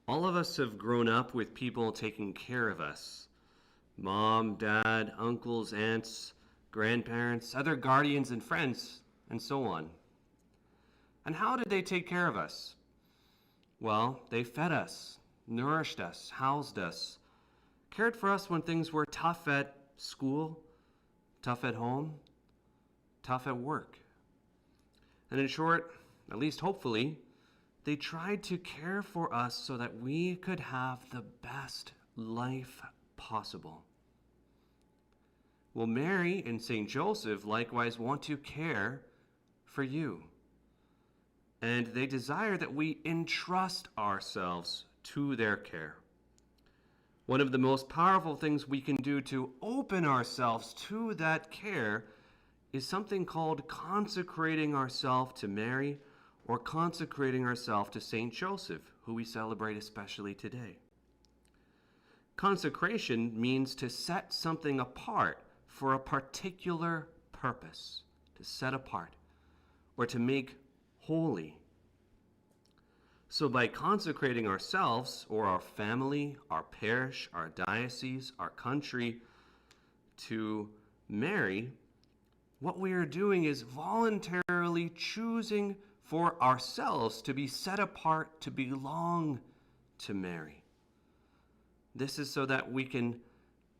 All of us have grown up with people taking care of us. Mom, dad, uncles, aunts, grandparents, other guardians and friends, and so on. And how did they take care of us? Well, they fed us, nourished us, housed us, cared for us when things were tough at school, tough at home, tough at work. And in short, at least hopefully, they tried to care for us so that we could have the best life possible. Well, Mary and St. Joseph likewise want to care for you. And they desire that we entrust ourselves to their care. One of the most powerful things we can do to open ourselves to that care is something called consecrating ourselves to Mary, or consecrating ourselves to St. Joseph, who we celebrate especially today. Consecration means to set something apart for a particular purpose, to set apart, or to make holy. So by consecrating ourselves, or our family, our parish, our diocese, our country, to Mary, what we are doing is voluntarily choosing for ourselves to be set apart to belong to Mary. This is so that we can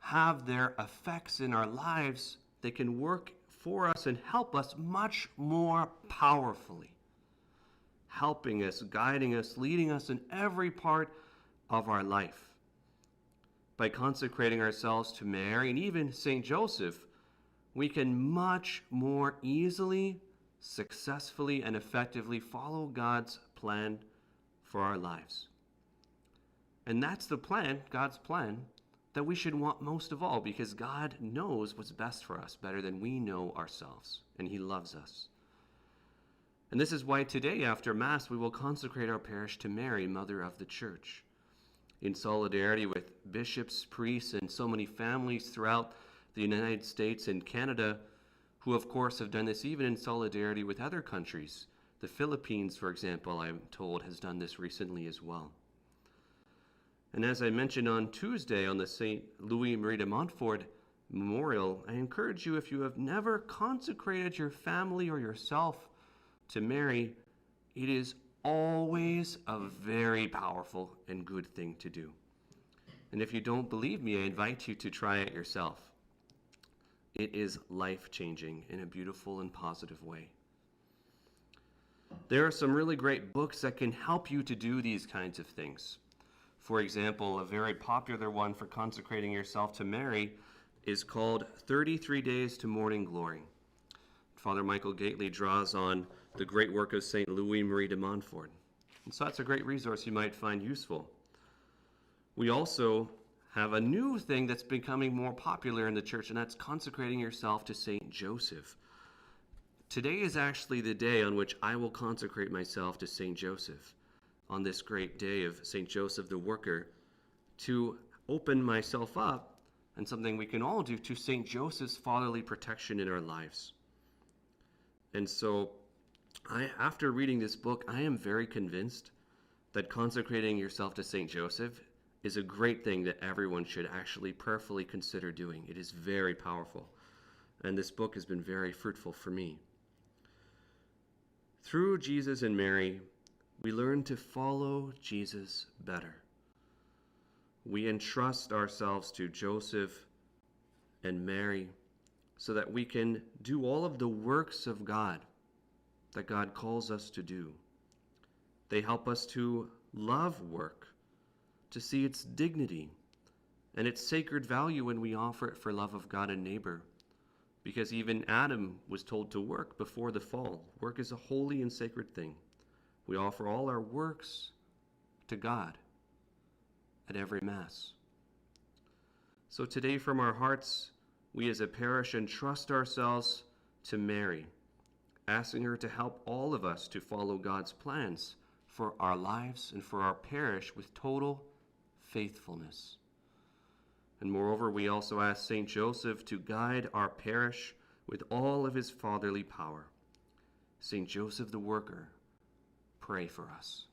have their effects in our lives. They can work for us and help us much more powerfully, helping us, guiding us, leading us in every part of our life. By consecrating ourselves to Mary and even St. Joseph, we can much more easily, successfully, and effectively follow God's plan for our lives. And that's the plan, God's plan, that we should want most of all, because God knows what's best for us better than we know ourselves, and He loves us. And this is why today, after Mass, we will consecrate our parish to Mary, Mother of the Church, in solidarity with bishops, priests, and so many families throughout the United States and Canada, who of course have done this even in solidarity with other countries. The Philippines, for example, I'm told, has done this recently as well. And as I mentioned on Tuesday on the St. Louis Marie de Montfort Memorial, I encourage you, if you have never consecrated your family or yourself to Mary, it is always a very powerful and good thing to do. And if you don't believe me, I invite you to try it yourself. It is life-changing in a beautiful and positive way. There are some really great books that can help you to do these kinds of things. For example, a very popular one for consecrating yourself to Mary is called 33 Days to Morning Glory. Father Michael Gately draws on the great work of St. Louis Marie de Montfort. And so that's a great resource you might find useful. We also have a new thing that's becoming more popular in the church, and that's consecrating yourself to St. Joseph. Today is actually the day on which I will consecrate myself to St. Joseph, on this great day of St. Joseph the Worker, to open myself up, and something we can all do, to St. Joseph's fatherly protection in our lives. And so, after reading this book, I am very convinced that consecrating yourself to St. Joseph is a great thing that everyone should actually prayerfully consider doing. It is very powerful, and this book has been very fruitful for me. Through Jesus and Mary, we learn to follow Jesus better. We entrust ourselves to Joseph and Mary so that we can do all of the works of God that God calls us to do. They help us to love work, to see its dignity and its sacred value when we offer it for love of God and neighbor. Because even Adam was told to work before the fall. Work is a holy and sacred thing. We offer all our works to God at every Mass. So today from our hearts, we as a parish entrust ourselves to Mary, asking her to help all of us to follow God's plans for our lives and for our parish with total faithfulness. And moreover, we also ask St. Joseph to guide our parish with all of his fatherly power. St. Joseph the Worker, pray for us.